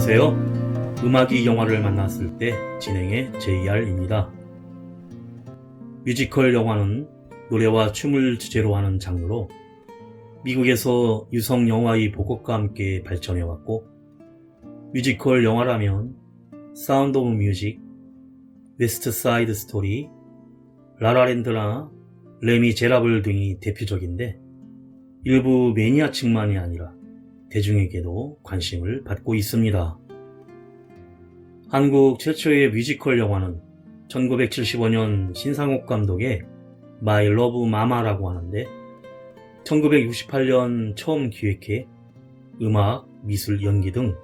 안녕하세요. 음악이 영화를 만났을 때 진행의 JR입니다. 뮤지컬 영화는 노래와 춤을 주제로 하는 장르로 미국에서 유성 영화의 보급과 함께 발전해왔고, 뮤지컬 영화라면 사운드 오브 뮤직, 웨스트 사이드 스토리, 라라랜드나 레미제라블 등이 대표적인데, 일부 매니아층만이 아니라 대중에게도 관심을 받고 있습니다. 한국 최초의 뮤지컬 영화는 1975년 신상옥 감독의 마이 러브 마마라고 하는데, 1968년 처음 기획해 음악, 미술, 연기 등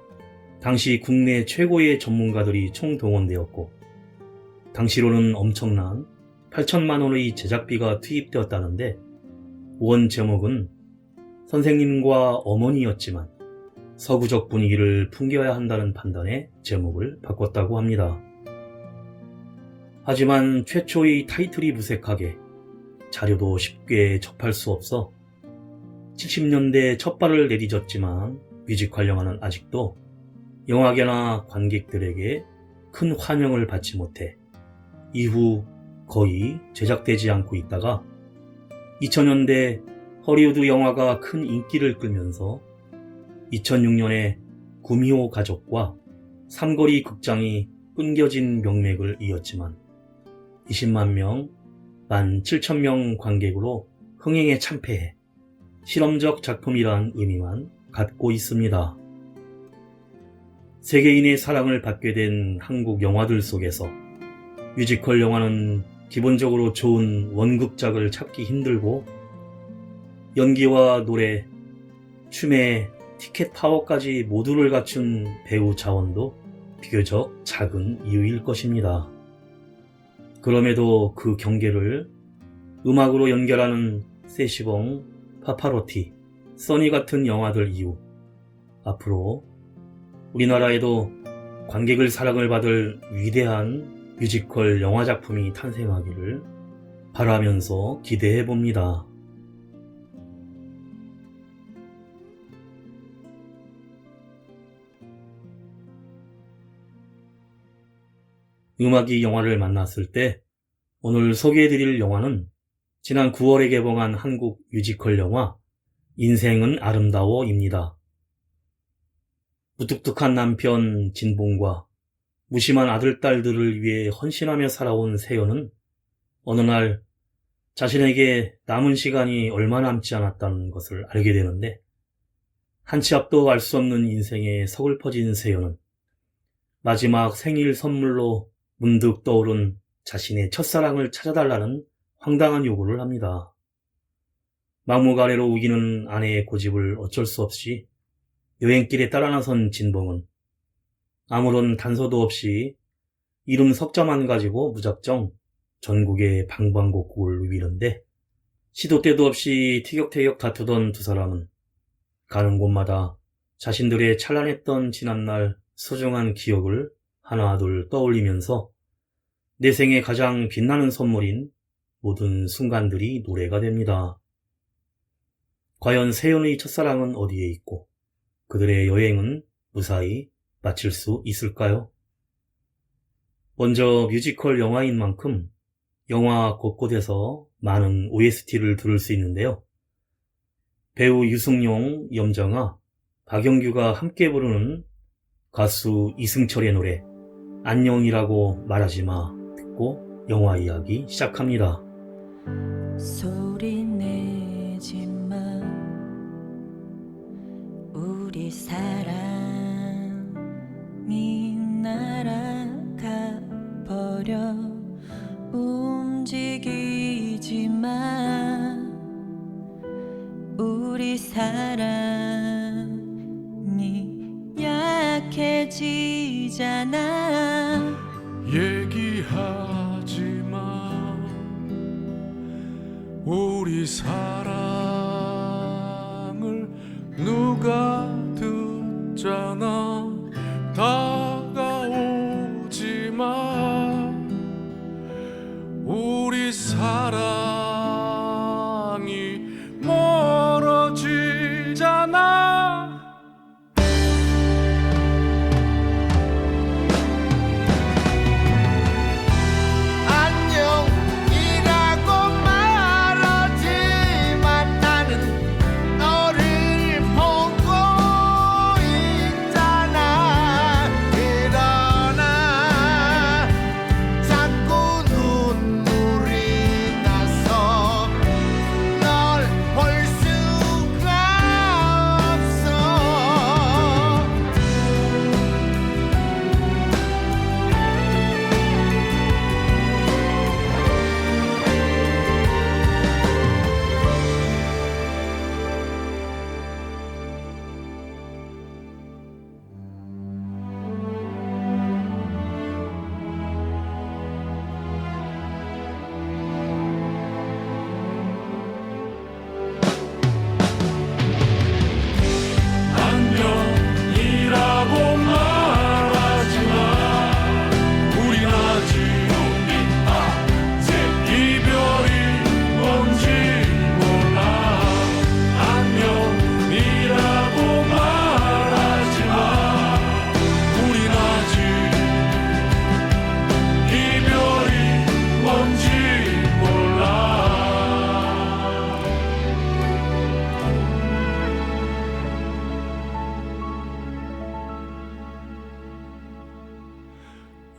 당시 국내 최고의 전문가들이 총동원되었고, 당시로는 엄청난 8천만 원의 제작비가 투입되었다는데, 원 제목은 선생님과 어머니였지만 서구적 분위기를 풍겨야 한다는 판단에 제목을 바꿨다고 합니다. 하지만 최초의 타이틀이 무색하게 자료도 쉽게 접할 수 없어 70년대 첫 발을 내디뎠지만, 뮤지컬 영화는 아직도 영화계나 관객들에게 큰 환영을 받지 못해 이후 거의 제작되지 않고 있다가 2000년대 허리우드 영화가 큰 인기를 끌면서 2006년에 구미호 가족과 삼거리 극장이 끊겨진 명맥을 이었지만 20만 명, 17,000명 관객으로 흥행에 참패해 실험적 작품이란 의미만 갖고 있습니다. 세계인의 사랑을 받게 된 한국 영화들 속에서 뮤지컬 영화는 기본적으로 좋은 원극작을 찾기 힘들고, 연기와 노래, 춤에 티켓 파워까지 모두를 갖춘 배우 자원도 비교적 작은 이유일 것입니다. 그럼에도 그 경계를 음악으로 연결하는 세시봉, 파파로티, 써니 같은 영화들 이후 앞으로 우리나라에도 관객을 사랑을 받을 위대한 뮤지컬 영화 작품이 탄생하기를 바라면서 기대해 봅니다. 음악이 영화를 만났을 때 오늘 소개해드릴 영화는 지난 9월에 개봉한 한국 뮤지컬 영화 인생은 아름다워입니다. 무뚝뚝한 남편 진봉과 무심한 아들, 딸들을 위해 헌신하며 살아온 세연은 어느 날 자신에게 남은 시간이 얼마 남지 않았다는 것을 알게 되는데, 한치 앞도 알 수 없는 인생에 서글퍼진 세연은 마지막 생일 선물로 문득 떠오른 자신의 첫사랑을 찾아달라는 황당한 요구를 합니다. 막무가내로 우기는 아내의 고집을 어쩔 수 없이 여행길에 따라 나선 진봉은 아무런 단서도 없이 이름 석자만 가지고 무작정 전국의 방방곡곡을 누비는데, 시도 때도 없이 티격태격 다투던 두 사람은 가는 곳마다 자신들의 찬란했던 지난날 소중한 기억을 하나둘 떠올리면서 내 생에 가장 빛나는 선물인 모든 순간들이 노래가 됩니다. 과연 세연의 첫사랑은 어디에 있고 그들의 여행은 무사히 마칠 수 있을까요? 먼저 뮤지컬 영화인 만큼 영화 곳곳에서 많은 OST를 들을 수 있는데요. 배우 유승용, 염정아, 박영규가 함께 부르는 가수 이승철의 노래 안녕이라고 말하지마 듣고 영화 이야기 시작합니다. 소리 내지마 우리 사랑이 날아가 버려 움직이지마 우리 사랑이 약해지잖아 얘기하지마 우리 사랑을 누가 듣잖아 다가오지마 우리 사랑이 멀어지잖아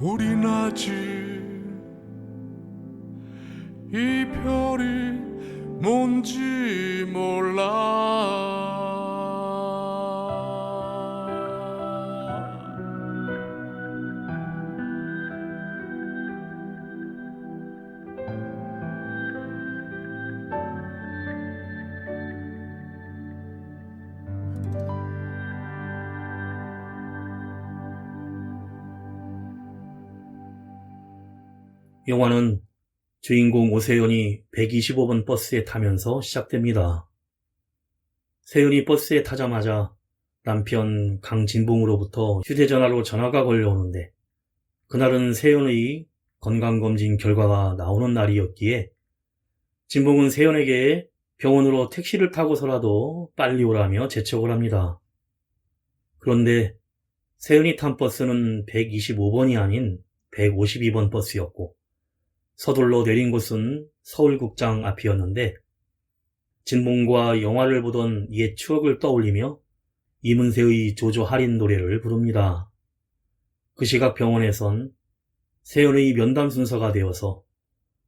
우린 아직 이별이 뭔지 몰라. 영화는 주인공 오세연이 125번 버스에 타면서 시작됩니다. 세연이 버스에 타자마자 남편 강진봉으로부터 휴대전화로 전화가 걸려오는데 그날은 세연의 건강검진 결과가 나오는 날이었기에 진봉은 세연에게 병원으로 택시를 타고서라도 빨리 오라며 재촉을 합니다. 그런데 세연이 탄 버스는 125번이 아닌 152번 버스였고 서둘러 내린 곳은 서울국장 앞이었는데 진봉과 영화를 보던 옛 추억을 떠올리며 이문세의 조조 할인 노래를 부릅니다. 그 시각 병원에선 세연의 면담 순서가 되어서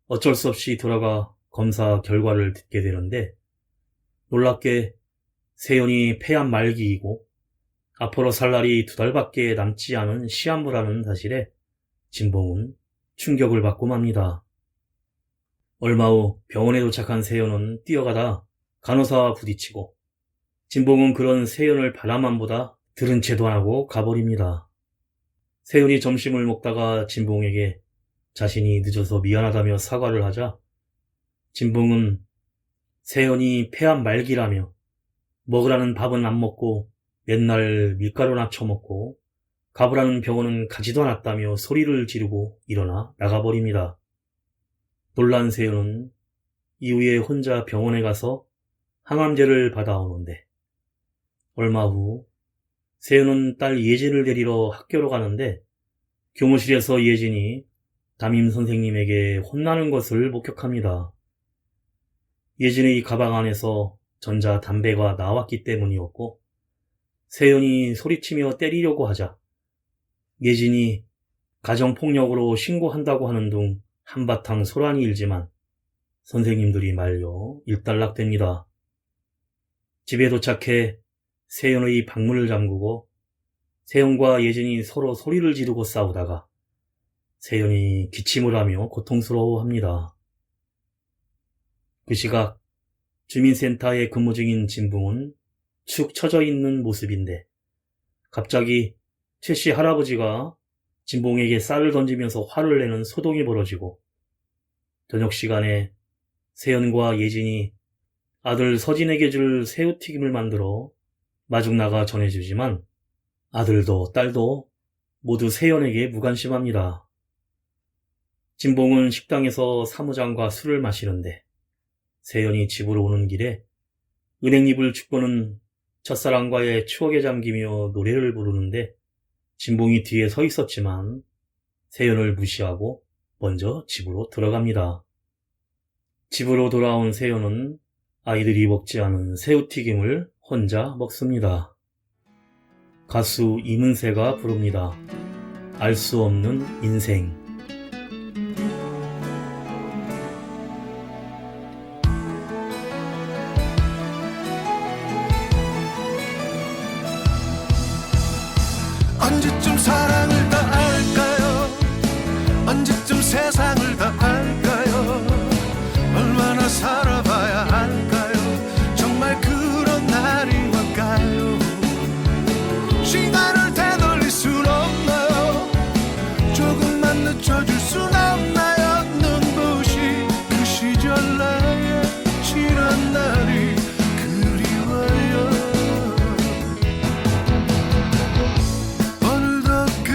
어쩔 수 없이 들어가 검사 결과를 듣게 되는데 놀랍게 세연이 폐암 말기이고 앞으로 살 날이 2달밖에 남지 않은 시한부라는 사실에 진봉은 충격을 받고 맙니다. 얼마 후 병원에 도착한 세연은 뛰어가다 간호사와 부딪히고 진봉은 그런 세연을 바라만 보다 들은 채도 안 하고 가버립니다. 세연이 점심을 먹다가 진봉에게 자신이 늦어서 미안하다며 사과를 하자 진봉은 세연이 폐암 말기라며 먹으라는 밥은 안 먹고 맨날 밀가루나 처먹고 가보라는 병원은 가지도 않았다며 소리를 지르고 일어나 나가버립니다. 놀란 세연은 이후에 혼자 병원에 가서 항암제를 받아오는데 얼마 후 세연은 딸 예진을 데리러 학교로 가는데 교무실에서 예진이 담임 선생님에게 혼나는 것을 목격합니다. 예진의 가방 안에서 전자담배가 나왔기 때문이었고 세연이 소리치며 때리려고 하자 예진이 가정폭력으로 신고한다고 하는 둥 한바탕 소란이 일지만 선생님들이 말려 일단락됩니다. 집에 도착해 세연의 방문을 잠그고 세연과 예진이 서로 소리를 지르고 싸우다가 세연이 기침을 하며 고통스러워합니다. 그 시각 주민센터에 근무 중인 진붕은 축 처져 있는 모습인데 갑자기 최씨 할아버지가 진봉에게 쌀을 던지면서 화를 내는 소동이 벌어지고 저녁 시간에 세연과 예진이 아들 서진에게 줄 새우튀김을 만들어 마중 나가 전해주지만 아들도 딸도 모두 세연에게 무관심합니다. 진봉은 식당에서 사무장과 술을 마시는데 세연이 집으로 오는 길에 은행잎을 축보는 첫사랑과의 추억에 잠기며 노래를 부르는데 진봉이 뒤에 서 있었지만 세연을 무시하고 먼저 집으로 들어갑니다. 집으로 돌아온 세연은 아이들이 먹지 않은 새우튀김을 혼자 먹습니다. 가수 이문세가 부릅니다. 알 수 없는 인생. 언제쯤 사랑을 다 알까요? 언제쯤 세상을 다 알까요? 얼마나 살아봐야 할까요? 정말 그런 날이 올까요? 시간을 되돌릴 순 없나요? 조금만 늦춰줄 순 없나요? 눈부시 그 시절 나의 지난 날이 그리워요. 오늘도 그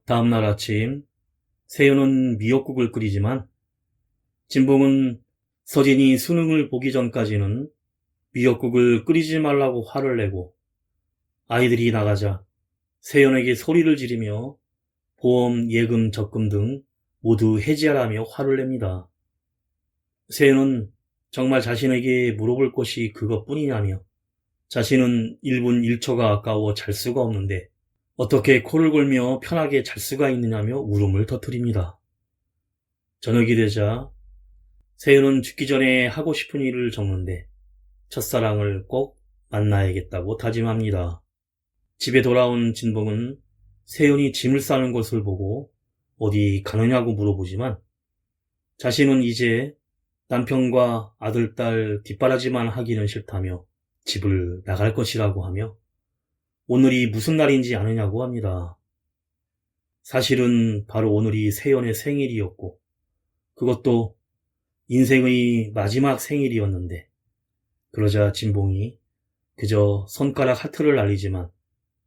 다음날 아침 세연은 미역국을 끓이지만 진봉은 서진이 수능을 보기 전까지는 미역국을 끓이지 말라고 화를 내고 아이들이 나가자 세연에게 소리를 지르며 보험, 예금, 적금 등 모두 해지하라며 화를 냅니다. 세연은 정말 자신에게 물어볼 것이 그것뿐이냐며 자신은 1분 1초가 아까워 잘 수가 없는데 어떻게 코를 골며 편하게 잘 수가 있느냐며 울음을 터뜨립니다. 저녁이 되자 세연은 죽기 전에 하고 싶은 일을 적는데 첫사랑을 꼭 만나야겠다고 다짐합니다. 집에 돌아온 진봉은 세연이 짐을 싸는 것을 보고 어디 가느냐고 물어보지만 자신은 이제 남편과 아들, 딸 뒷바라지만 하기는 싫다며 집을 나갈 것이라고 하며 오늘이 무슨 날인지 아느냐고 합니다. 사실은 바로 오늘이 세연의 생일이었고 그것도 인생의 마지막 생일이었는데 그러자 진봉이 그저 손가락 하트를 날리지만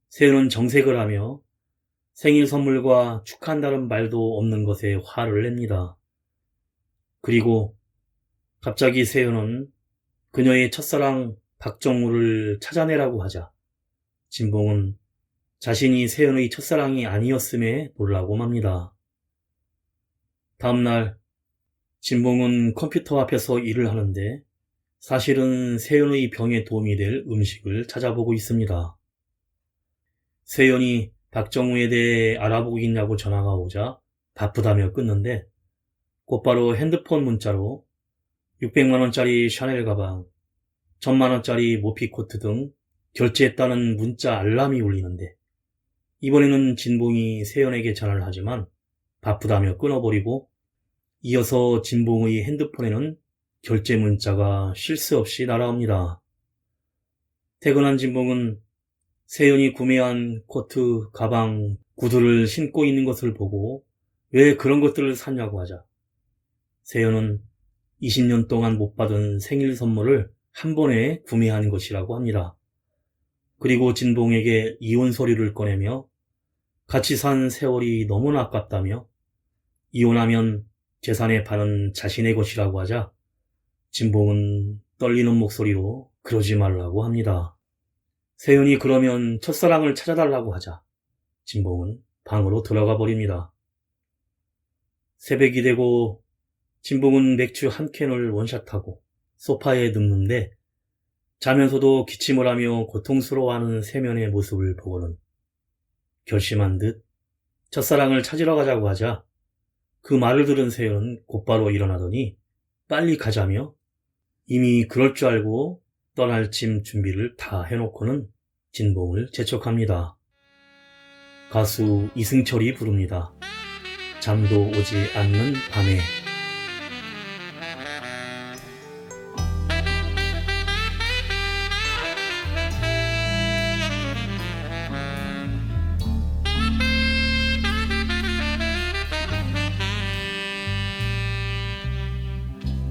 세연은 정색을 하며 생일 선물과 축하한다는 말도 없는 것에 화를 냅니다. 그리고 갑자기 세연은 그녀의 첫사랑 박정우를 찾아내라고 하자 진봉은 자신이 세연의 첫사랑이 아니었음에 놀라고 맙니다. 다음날 진봉은 컴퓨터 앞에서 일을 하는데 사실은 세연의 병에 도움이 될 음식을 찾아보고 있습니다. 세연이 박정우에 대해 알아보고 있냐고 전화가 오자 바쁘다며 끊는데 곧바로 핸드폰 문자로 600만원짜리 샤넬 가방, 1000만원짜리 모피코트 등 결제했다는 문자 알람이 울리는데 이번에는 진봉이 세연에게 전화를 하지만 바쁘다며 끊어버리고 이어서 진봉의 핸드폰에는 결제 문자가 쉴 새 없이 날아옵니다. 퇴근한 진봉은 세연이 구매한 코트, 가방, 구두를 신고 있는 것을 보고 왜 그런 것들을 샀냐고 하자 세연은 20년 동안 못 받은 생일 선물을 한 번에 구매한 것이라고 합니다. 그리고 진봉에게 이혼 서류를 꺼내며 같이 산 세월이 너무나 아깝다며 이혼하면 재산의 반은 자신의 것이라고 하자 진봉은 떨리는 목소리로 그러지 말라고 합니다. 세연이 그러면 첫사랑을 찾아달라고 하자 진봉은 방으로 들어가 버립니다. 새벽이 되고 진봉은 맥주 한 캔을 원샷하고 소파에 눕는데 자면서도 기침을 하며 고통스러워하는 세면의 모습을 보고는 결심한 듯 첫사랑을 찾으러 가자고 하자 그 말을 들은 세연은 곧바로 일어나더니 빨리 가자며 이미 그럴 줄 알고 떠날 짐 준비를 다 해놓고는 진봉을 재촉합니다. 가수 이승철이 부릅니다. 잠도 오지 않는 밤에.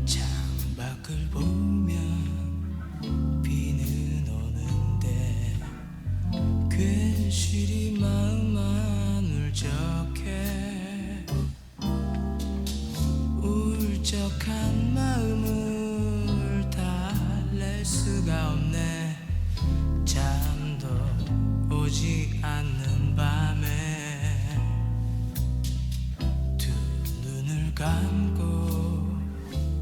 창밖을 보면 비는 오는데 괜시리 마음만 울적해 울적한 마음을 달랠 수가 없네 잠도 오지 않는 밤에 두 눈을 감고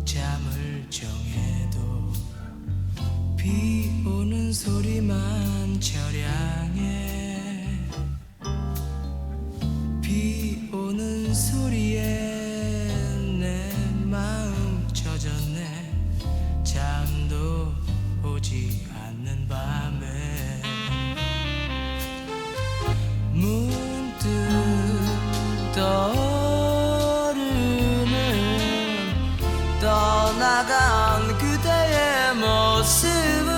잠을 정해도 비 오는 소리만 처량해 비 오는 소리에 내 마음 젖었네 잠도 오지 않는 밤에 문득 떠오르는 떠나간 그대의 모습을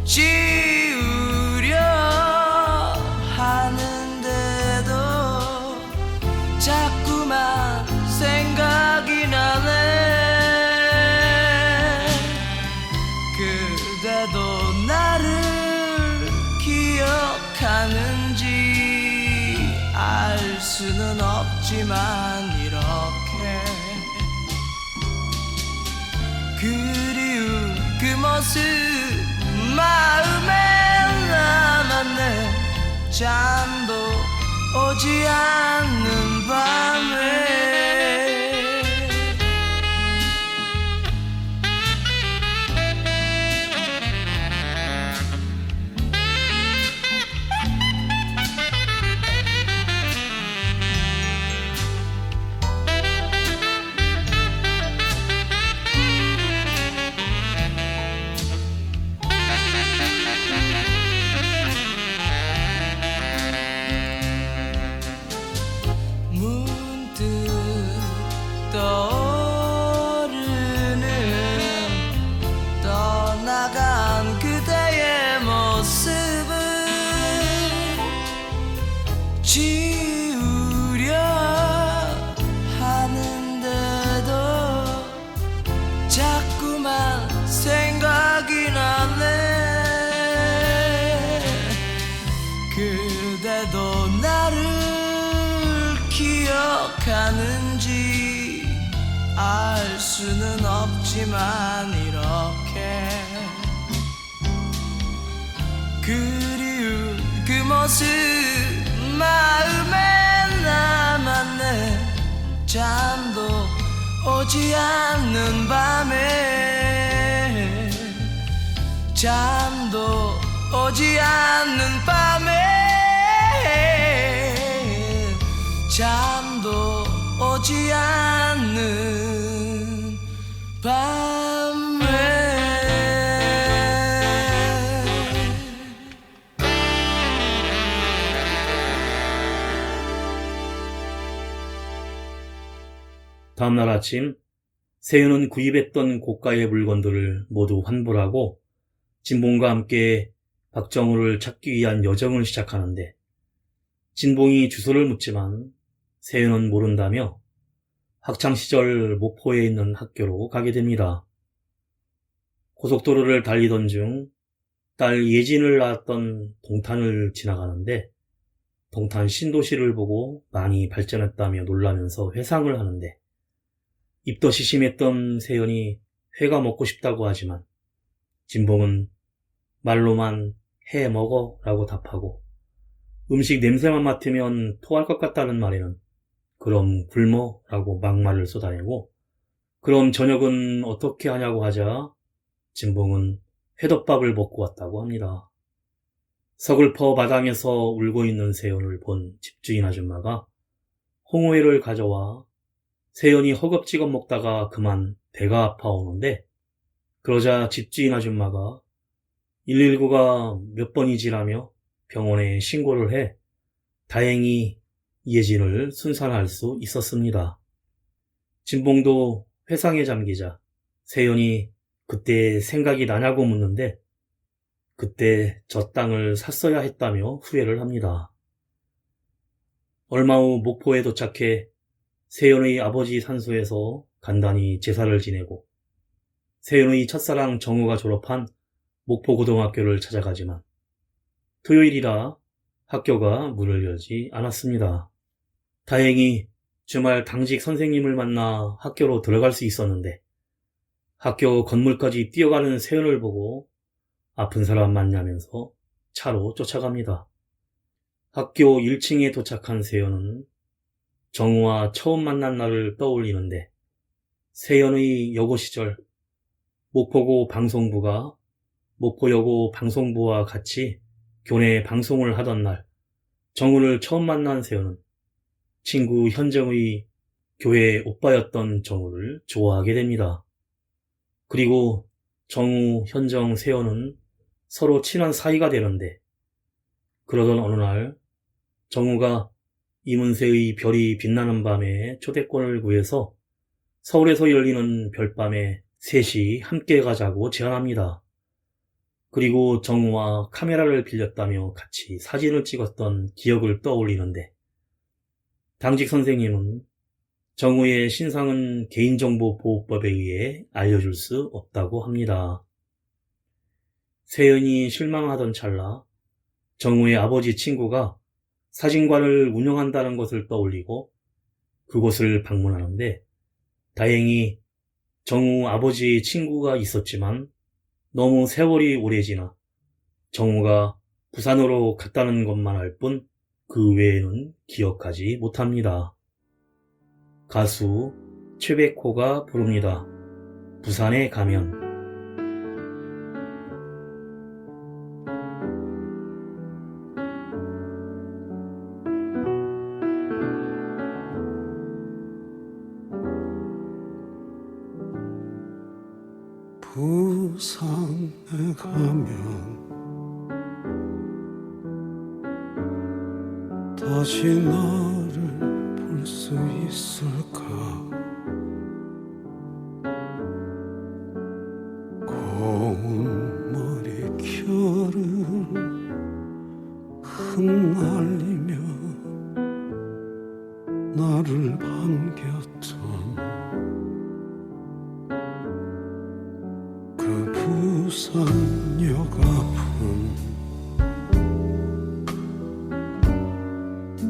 지우려 하는데도 자꾸만 생각이 나네 그대도 나를 기억하는지 수는 없지만 이렇게 그리운 그 모습 마음에 남았네. 잠도 오지 않는 밤에 문득 떠오르는 떠나간 그대의 모습을 지우려 하는데도 자꾸만 생각이 나네. 그대도 나를 기억하는지 알 수는 없지만 이렇게 그리운 그 모습 마음에 남았네. 잠도 오지 않는 밤에 잠도 오지 않는 밤에 잠도 오지 않는 밤에 다음날 아침 세연은 구입했던 고가의 물건들을 모두 환불하고 진봉과 함께 박정우를 찾기 위한 여정을 시작하는데 진봉이 주소를 묻지만 세연은 모른다며 학창시절 목포에 있는 학교로 가게 됩니다. 고속도로를 달리던 중 딸 예진을 낳았던 동탄을 지나가는데 동탄 신도시를 보고 많이 발전했다며 놀라면서 회상을 하는데 입덧이 심했던 세연이 회가 먹고 싶다고 하지만 진봉은 말로만 해 먹어 라고 답하고 음식 냄새만 맡으면 토할 것 같다는 말에는 그럼 굶어 라고 막말을 쏟아내고 그럼 저녁은 어떻게 하냐고 하자 진봉은 회덮밥을 먹고 왔다고 합니다. 서글퍼 마당에서 울고 있는 세연을 본 집주인 아줌마가 홍어회를 가져와 세연이 허겁지겁 먹다가 그만 배가 아파오는데 그러자 집주인 아줌마가 119가 몇 번이지라며 병원에 신고를 해 다행히 예진을 순산할 수 있었습니다. 진봉도 회상에 잠기자 세연이 그때 생각이 나냐고 묻는데 그때 저 땅을 샀어야 했다며 후회를 합니다. 얼마 후 목포에 도착해 세연의 아버지 산소에서 간단히 제사를 지내고 세연의 첫사랑 정우가 졸업한 목포고등학교를 찾아가지만 토요일이라 학교가 문을 열지 않았습니다. 다행히 주말 당직 선생님을 만나 학교로 들어갈 수 있었는데 학교 건물까지 뛰어가는 세연을 보고 아픈 사람 만나면서 차로 쫓아갑니다. 학교 1층에 도착한 세연은 정우와 처음 만난 날을 떠올리는데 세연의 여고 시절 목포고 방송부가 목포여고 방송부와 같이 교내 방송을 하던 날 정우를 처음 만난 세연은 친구 현정의 교회 오빠였던 정우를 좋아하게 됩니다. 그리고 정우, 현정, 세연은 서로 친한 사이가 되는데 그러던 어느 날 정우가 이문세의 별이 빛나는 밤에 초대권을 구해서 서울에서 열리는 별밤에 셋이 함께 가자고 제안합니다. 그리고 정우와 카메라를 빌렸다며 같이 사진을 찍었던 기억을 떠올리는데 당직 선생님은 정우의 신상은 개인정보보호법에 의해 알려줄 수 없다고 합니다. 세연이 실망하던 찰나 정우의 아버지 친구가 사진관을 운영한다는 것을 떠올리고 그곳을 방문하는데 다행히 정우 아버지의 친구가 있었지만 너무 세월이 오래 지나 정우가 부산으로 갔다는 것만 알 뿐 그 외에는 기억하지 못합니다. 가수 최백호가 부릅니다. 부산에 가면. 부산에 가면 다시 나를 볼 수 있을까? 고운 머리결을 흩날리며 나를 반겼던 그 부산역 앞은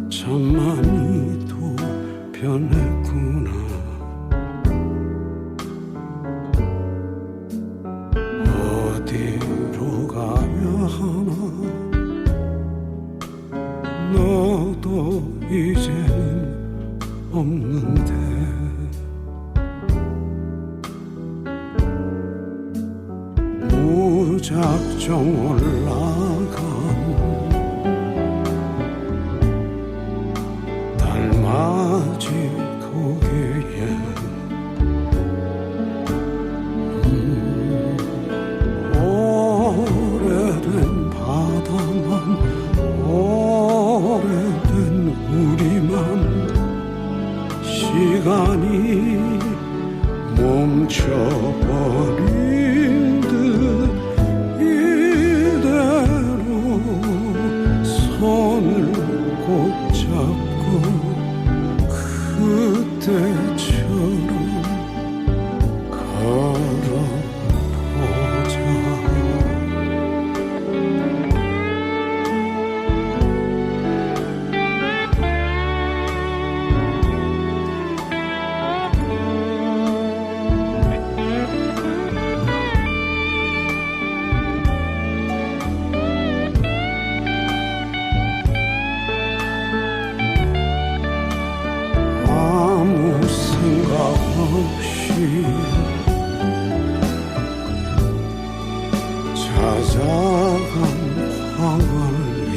참 많이도 변했구나. 어디로 가야 하나? 너도 이제는 없는데 무작정 올라간 달맞이 고개에 오래된 바다만 오래된 우리만 시간이 멈춰버린 듯 이대로 손을 꼭 잡고 그때처럼 걸어보자. 아무 생각 없이 찾아간 광안리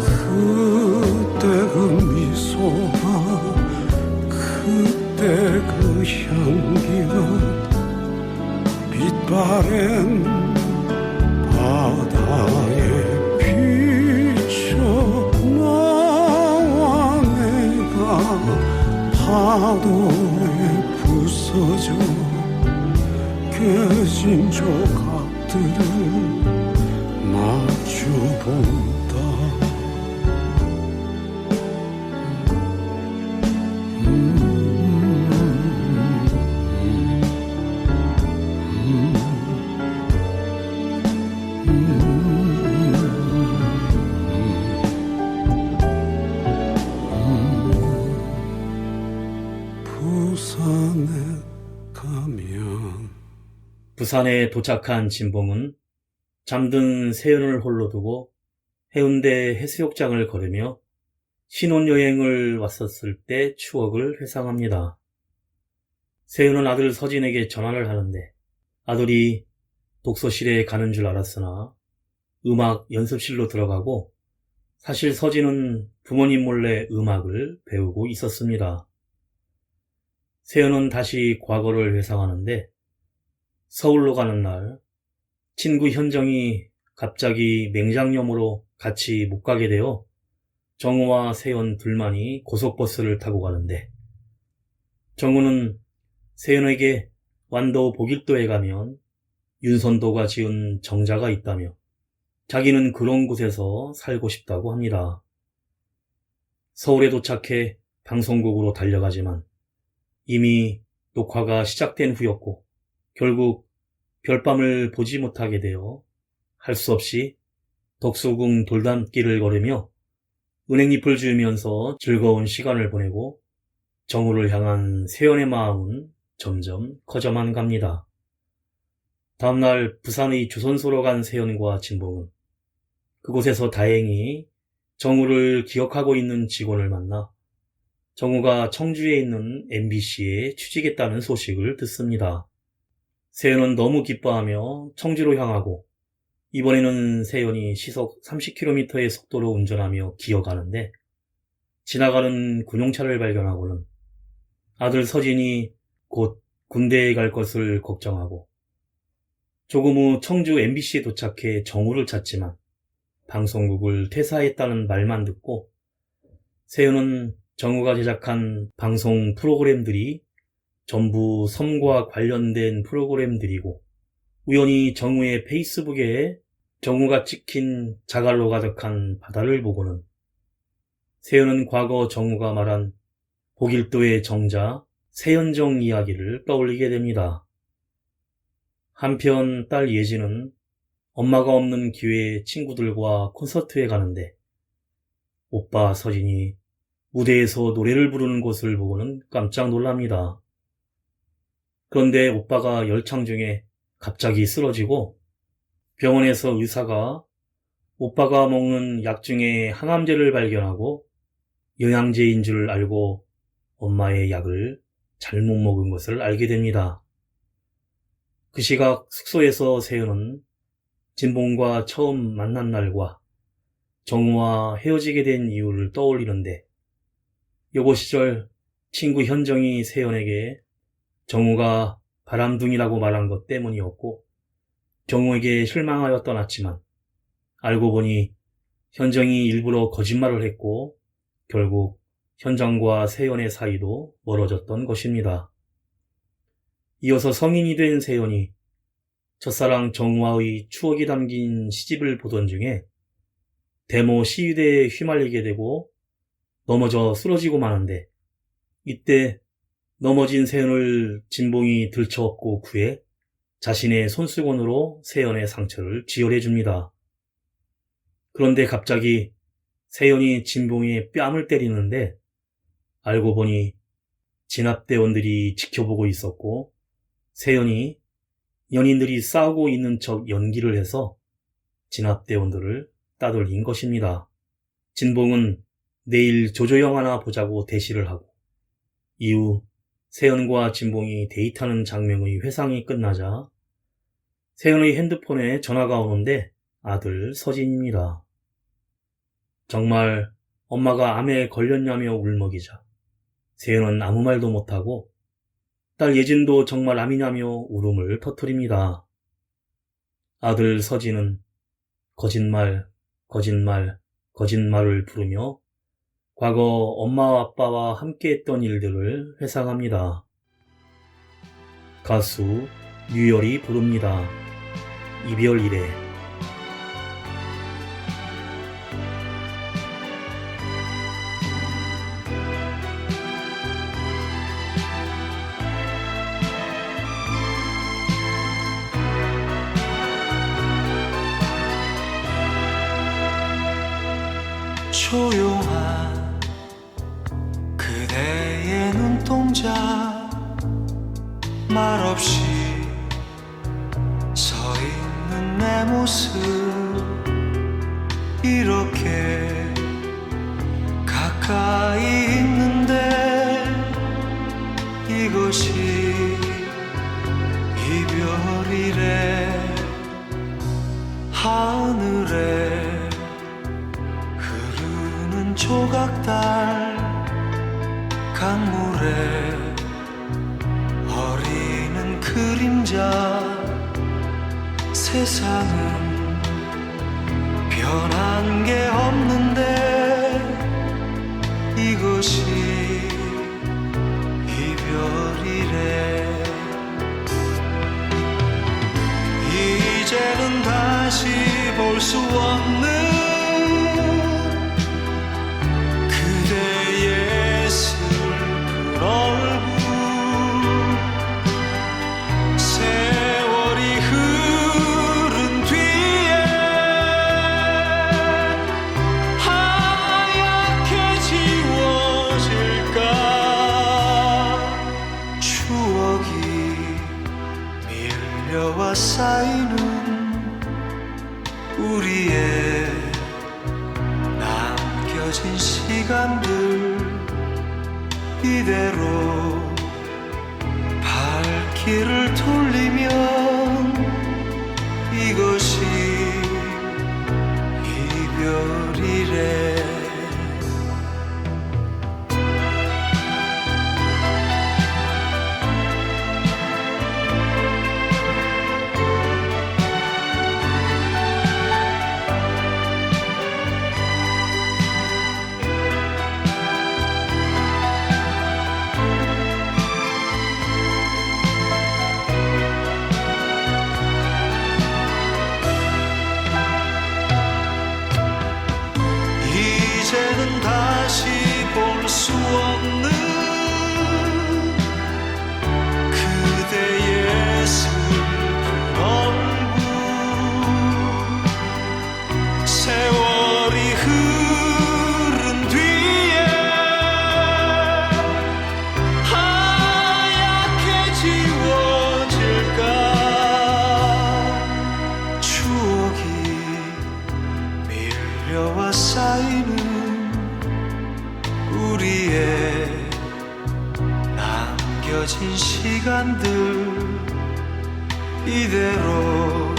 그때 그 미소가 그때 그 향기가 빛바랜 바다에 비쳐 나와 내가 파도에 부서져 깨진 조각들을 마주본다. 부산에 가면 부산에 도착한 진봉은 잠든 세연을 홀로 두고 해운대 해수욕장을 걸으며 신혼여행을 왔었을 때 추억을 회상합니다. 세연은 아들 서진에게 전화를 하는데 아들이 독서실에 가는 줄 알았으나 음악 연습실로 들어가고 사실 서진은 부모님 몰래 음악을 배우고 있었습니다. 세연은 다시 과거를 회상하는데 서울로 가는 날 친구 현정이 갑자기 맹장염으로 같이 못 가게 되어 정우와 세연 둘만이 고속버스를 타고 가는데 정우는 세연에게 완도 보길도에 가면 윤선도가 지은 정자가 있다며 자기는 그런 곳에서 살고 싶다고 합니다. 서울에 도착해 방송국으로 달려가지만 이미 녹화가 시작된 후였고 결국 별밤을 보지 못하게 되어 할 수 없이 덕수궁 돌담길을 걸으며 은행잎을 주우면서 즐거운 시간을 보내고 정우를 향한 세연의 마음은 점점 커져만 갑니다. 다음날 부산의 주선소로 간 세연과 진봉은 그곳에서 다행히 정우를 기억하고 있는 직원을 만나 정우가 청주에 있는 MBC에 취직했다는 소식을 듣습니다. 세연은 너무 기뻐하며 청주로 향하고 이번에는 세연이 시속 30km의 속도로 운전하며 기어가는데 지나가는 군용차를 발견하고는 아들 서진이 곧 군대에 갈 것을 걱정하고 조금 후 청주 MBC에 도착해 정우를 찾지만 방송국을 퇴사했다는 말만 듣고 세연은 정우가 제작한 방송 프로그램들이 전부 섬과 관련된 프로그램들이고 우연히 정우의 페이스북에 정우가 찍힌 자갈로 가득한 바다를 보고는 세연은 과거 정우가 말한 보길도의 정자 세연정 이야기를 떠올리게 됩니다. 한편 딸 예지는 엄마가 없는 기회에 친구들과 콘서트에 가는데 오빠 서진이 무대에서 노래를 부르는 것을 보고는 깜짝 놀랍니다. 그런데 오빠가 열창 중에 갑자기 쓰러지고 병원에서 의사가 오빠가 먹는 약 중에 항암제를 발견하고 영양제인 줄 알고 엄마의 약을 잘못 먹은 것을 알게 됩니다. 그 시각 숙소에서 세연은 진봉과 처음 만난 날과 정우와 헤어지게 된 이유를 떠올리는데 여고 시절 친구 현정이 세연에게 정우가 바람둥이라고 말한 것 때문이었고 정우에게 실망하여 떠났지만 알고 보니 현정이 일부러 거짓말을 했고 결국 현정과 세연의 사이도 멀어졌던 것입니다. 이어서 성인이 된 세연이 첫사랑 정우와의 추억이 담긴 시집을 보던 중에 데모 시위대에 휘말리게 되고 넘어져 쓰러지고 마는데 이때 넘어진 세연을 진봉이 들쳐업고 구해 자신의 손수건으로 세연의 상처를 지혈해 줍니다. 그런데 갑자기 세연이 진봉의 뺨을 때리는데 알고 보니 진압대원들이 지켜보고 있었고 세연이 연인들이 싸우고 있는 척 연기를 해서 진압대원들을 따돌린 것입니다. 진봉은 내일 조조영화나 보자고 대시를 하고 이후 세연과 진봉이 데이트하는 장면의 회상이 끝나자 세연의 핸드폰에 전화가 오는데 아들 서진입니다. 정말 엄마가 암에 걸렸냐며 울먹이자 세연은 아무 말도 못하고 딸 예진도 정말 암이냐며 울음을 터뜨립니다. 아들 서진은 거짓말, 거짓말, 거짓말을 부르며 과거 엄마와 아빠와 함께했던 일들을 회상합니다. 가수 류열이 부릅니다. 이별 이래. 조용한 그대의 눈동자 말없이 서 있는 내 모습 이렇게 가까이 있는데 이것이 이별이래. 하늘에 조각달 강물에 어리는 그림자 세상은 변한 게 없는데 이것이 이별이래. 이제는 다시 볼 수 없는 세월이 흐른 뒤에 밀려와 쌓이는 우리의 남겨진 시간들 이대로 발길을 돌리면 이것이 이별이래. 이제는 다시 볼 수 없는 그대의 슬픈 얼굴. 세월이 흐른 뒤에 하얗게 지워질까. 추억이 밀려와 쌓이는 우리의 남겨진 시간들 이대로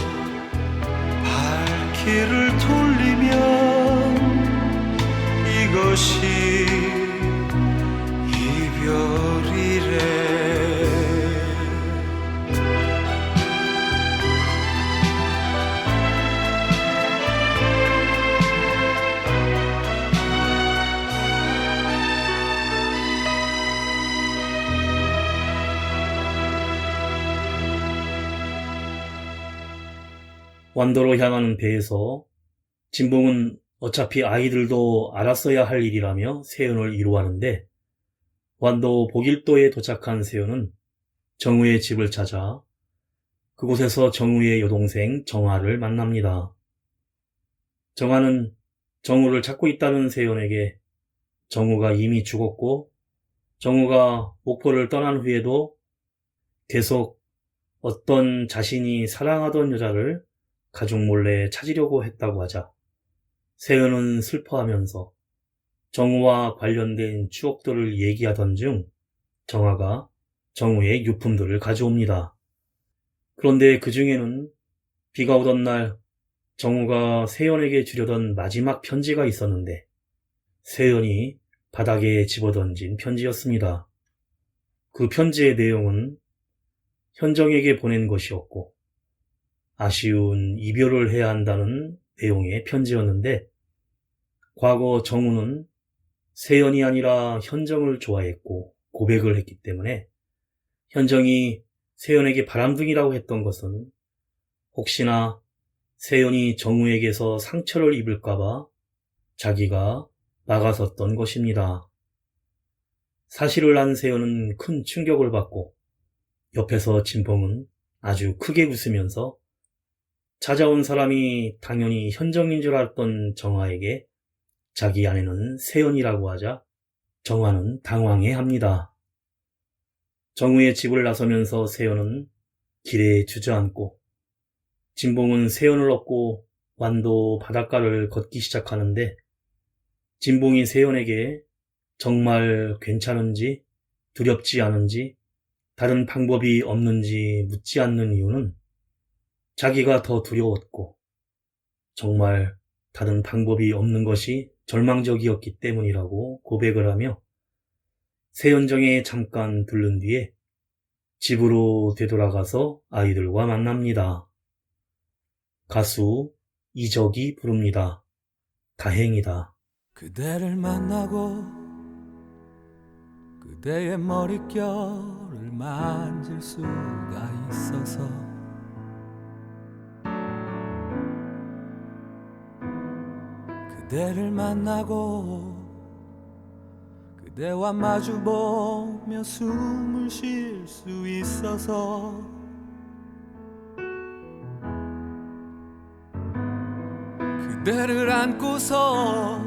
발길을 돌리면 이것이 이별이래. 완도로 향하는 배에서 진봉은 어차피 아이들도 알았어야 할 일이라며 세연을 이루하는데, 완도 복일도에 도착한 세연은 정우의 집을 찾아 그곳에서 정우의 여동생 정아를 만납니다. 정아는 정우를 찾고 있다는 세연에게 정우가 이미 죽었고 정우가 목포를 떠난 후에도 계속 어떤 자신이 사랑하던 여자를 가족 몰래 찾으려고 했다고 하자 세연은 슬퍼하면서 정우와 관련된 추억들을 얘기하던 중 정아가 정우의 유품들을 가져옵니다. 그런데 그 중에는 비가 오던 날 정우가 세연에게 주려던 마지막 편지가 있었는데 세연이 바닥에 집어던진 편지였습니다. 그 편지의 내용은 현정에게 보낸 것이었고 아쉬운 이별을 해야 한다는 내용의 편지였는데, 과거 정우는 세연이 아니라 현정을 좋아했고 고백을 했기 때문에 현정이 세연에게 바람둥이라고 했던 것은 혹시나 세연이 정우에게서 상처를 입을까봐 자기가 막아섰던 것입니다. 사실을 안 세연은 큰 충격을 받고 옆에서 진봉은 아주 크게 웃으면서 찾아온 사람이 당연히 현정인 줄 알았던 정아에게 자기 아내는 세연이라고 하자 정아는 당황해합니다. 정우의 집을 나서면서 세연은 길에 주저앉고 진봉은 세연을 업고 완도 바닷가를 걷기 시작하는데, 진봉이 세연에게 정말 괜찮은지 두렵지 않은지 다른 방법이 없는지 묻지 않는 이유는 자기가 더 두려웠고 정말 다른 방법이 없는 것이 절망적이었기 때문이라고 고백을 하며 세연정에 잠깐 들른 뒤에 집으로 되돌아가서 아이들과 만납니다. 가수 이적이 부릅니다. 다행이다. 그대를 만나고 그대의 머릿결을 만질 수가 있어서 그대를 만나고 그대와 마주보며 숨을 쉴 수 있어서 그대를 안고서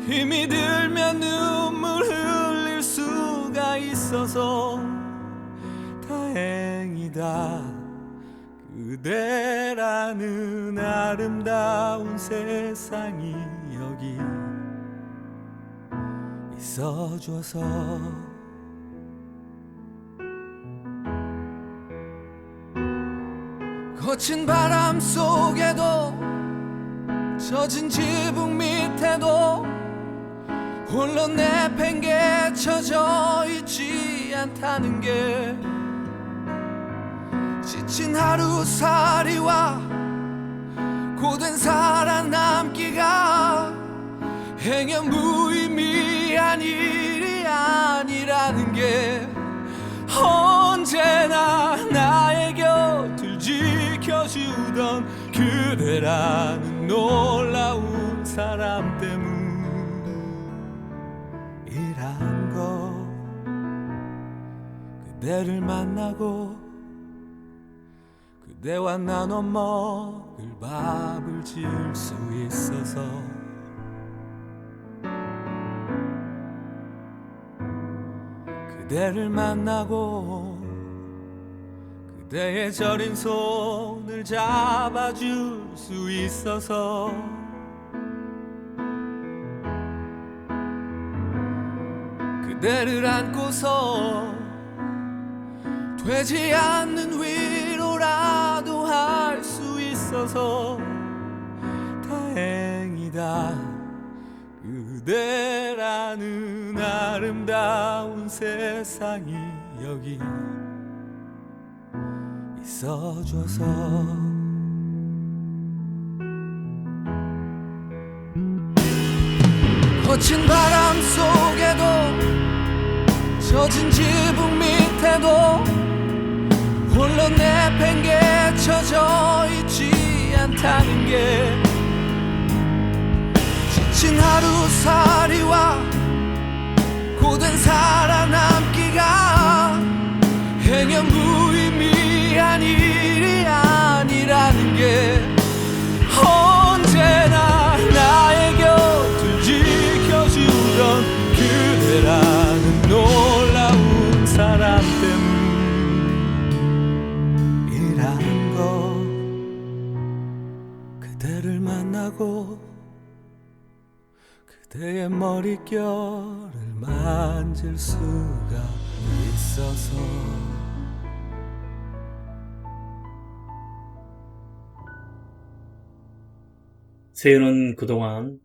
힘이 들면 눈물 흘릴 수가 있어서 다행이다. 그대라는 아름다운 세상이 여기 있어줘서 거친 바람 속에도 젖은 지붕 밑에도 홀로 내팽개쳐져 있지 않다는 게 지친 하루살이와 고된 살아남기가 행여 무의미한 일이 아니라는 게 언제나 나의 곁을 지켜주던 그대라는 놀라운 사람 때문이란 거 그대를 만나고 그대와 나눠 먹을 밥을 지을 수 있어서 그대를 만나고 그대의 저린 손을 잡아줄 수 있어서 그대를 안고서 되지 않는 위로라도 할 수 있어서 다행이다. 그대라는 아름다운 세상이 여기 있어줘서 거친 바람 속에도 젖은 지붕 밑에도 홀로 내팽개쳐져 있지 않다는 게 지친 하루살이와 고된 살아남기가 행여 무의미한 일이 아니라는 게 언제나 나의 곁을 지켜주던 그대라는 놀라운 사람 때문이란 거 그대를 만나고 그대의 머릿결을 만질 수가 있어서 세연은 그동안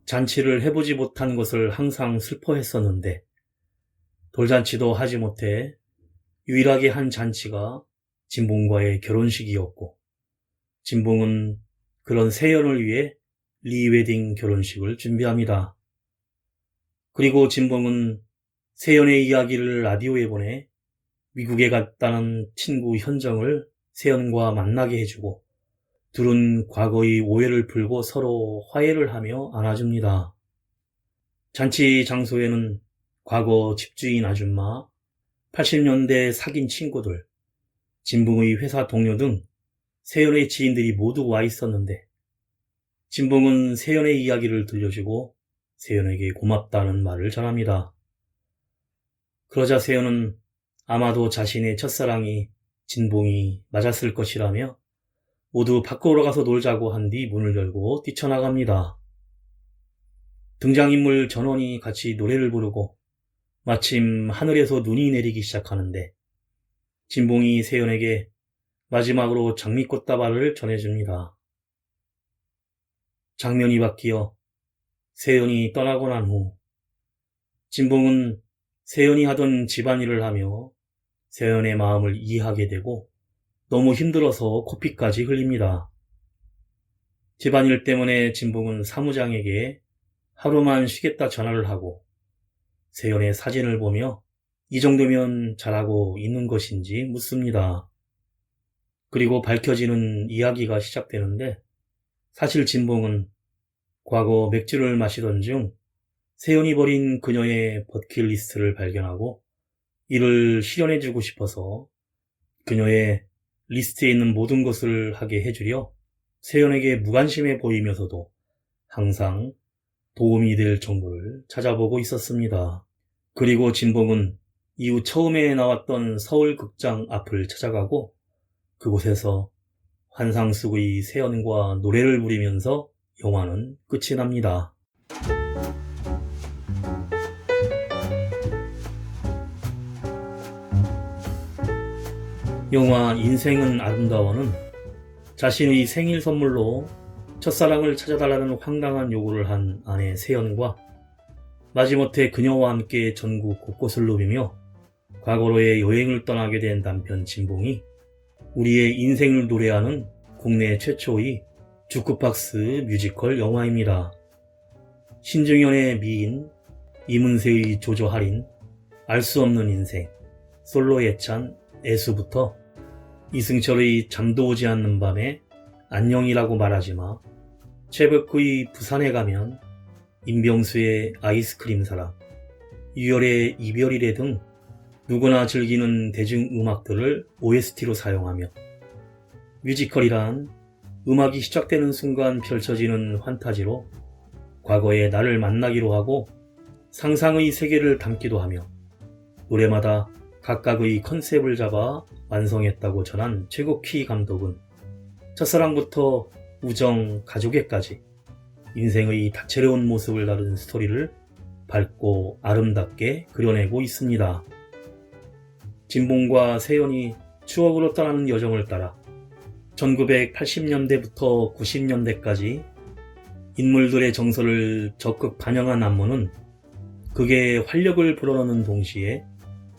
잔치를 해보지 못한 것을 항상 슬퍼했었는데 돌잔치도 하지 못해 유일하게 한 잔치가 진봉과의 결혼식이었고 진봉은 그런 세연을 위해 리웨딩 결혼식을 준비합니다. 그리고 진봉은 세연의 이야기를 라디오에 보내 미국에 갔다는 친구 현정을 세연과 만나게 해주고 둘은 과거의 오해를 풀고 서로 화해를 하며 안아줍니다. 잔치 장소에는 과거 집주인 아줌마, 80년대 사귄 친구들, 진봉의 회사 동료 등 세연의 지인들이 모두 와 있었는데 진봉은 세연의 이야기를 들려주고 세연에게 고맙다는 말을 전합니다. 그러자 세연은 아마도 자신의 첫사랑이 진봉이 맞았을 것이라며 모두 밖으로 가서 놀자고 한 뒤 문을 열고 뛰쳐나갑니다. 등장인물 전원이 같이 노래를 부르고 마침 하늘에서 눈이 내리기 시작하는데 진봉이 세연에게 마지막으로 장미꽃다발을 전해줍니다. 장면이 바뀌어 세연이 떠나고 난 후 진봉은 세연이 하던 집안일을 하며 세연의 마음을 이해하게 되고 너무 힘들어서 코피까지 흘립니다. 집안일 때문에 진봉은 사무장에게 하루만 쉬겠다 전화를 하고 세연의 사진을 보며 이 정도면 잘하고 있는 것인지 묻습니다. 그리고 밝혀지는 이야기가 시작되는데 사실 진봉은 과거 맥주를 마시던 중 세연이 버린 그녀의 버킷리스트를 발견하고 이를 실현해주고 싶어서 그녀의 리스트에 있는 모든 것을 하게 해주려 세연에게 무관심해 보이면서도 항상 도움이 될 정보를 찾아보고 있었습니다. 그리고 진봉은 이후 처음에 나왔던 서울극장 앞을 찾아가고 그곳에서 환상 속의 세연과 노래를 부리면서 영화는 끝이 납니다. 영화 인생은 아름다워는 자신의 생일 선물로 첫사랑을 찾아달라는 황당한 요구를 한 아내 세연과 마지못해 그녀와 함께 전국 곳곳을 누비며 과거로의 여행을 떠나게 된 남편 진봉이 우리의 인생을 노래하는 국내 최초의 주크박스 뮤지컬 영화입니다. 신중현의 미인, 이문세의 조조할인, 알 수 없는 인생, 솔로의 찬, 애수부터 이승철의 잠도 오지 않는 밤에 안녕이라고 말하지마, 최백호의 부산에 가면, 임병수의 아이스크림 사랑, 유열의 이별이래 등 누구나 즐기는 대중음악들을 OST로 사용하며 뮤지컬이란 음악이 시작되는 순간 펼쳐지는 환타지로 과거의 나를 만나기로 하고 상상의 세계를 담기도 하며 노래마다 각각의 컨셉을 잡아 완성했다고 전한 최국희 감독은 첫사랑부터 우정, 가족애까지 인생의 다채로운 모습을 다룬 스토리를 밝고 아름답게 그려내고 있습니다. 진봉과 세연이 추억으로 떠나는 여정을 따라 1980년대부터 90년대까지 인물들의 정서를 적극 반영한 안무는 극의 활력을 불어넣는 동시에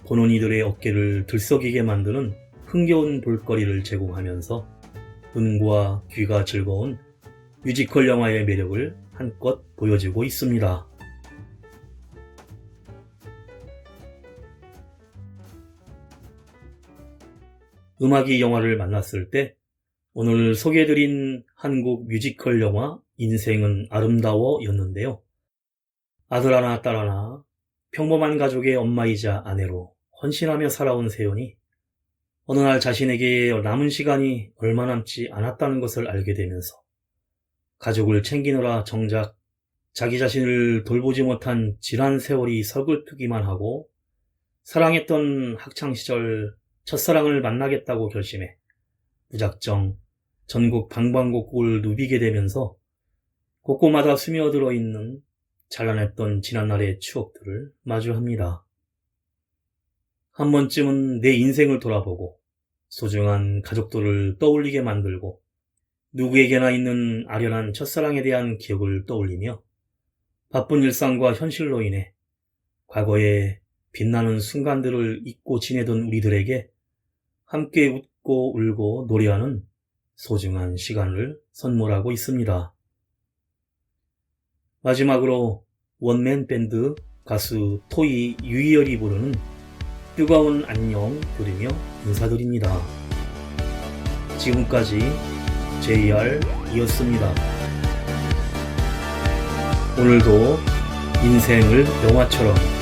보는 이들의 어깨를 들썩이게 만드는 흥겨운 볼거리를 제공하면서 눈과 귀가 즐거운 뮤지컬 영화의 매력을 한껏 보여주고 있습니다. 음악이 영화를 만났을 때 오늘 소개해드린 한국 뮤지컬 영화 인생은 아름다워 였는데요. 아들 하나 딸 하나 평범한 가족의 엄마이자 아내로 헌신하며 살아온 세연이 어느 날 자신에게 남은 시간이 얼마 남지 않았다는 것을 알게 되면서 가족을 챙기느라 정작 자기 자신을 돌보지 못한 지난 세월이 서글프기만 하고 사랑했던 학창시절 첫사랑을 만나겠다고 결심해 무작정 전국 방방곡곡을 누비게 되면서 곳곳마다 스며들어 있는 찬란했던 지난날의 추억들을 마주합니다. 한 번쯤은 내 인생을 돌아보고 소중한 가족들을 떠올리게 만들고 누구에게나 있는 아련한 첫사랑에 대한 기억을 떠올리며 바쁜 일상과 현실로 인해 과거의 빛나는 순간들을 잊고 지내던 우리들에게 함께 웃고 울고 노래하는 소중한 시간을 선물하고 있습니다. 마지막으로 원맨 밴드 가수 토이 유희열이 부르는 뜨거운 안녕 들으며 인사드립니다. 지금까지 JR이었습니다. 오늘도 인생을 영화처럼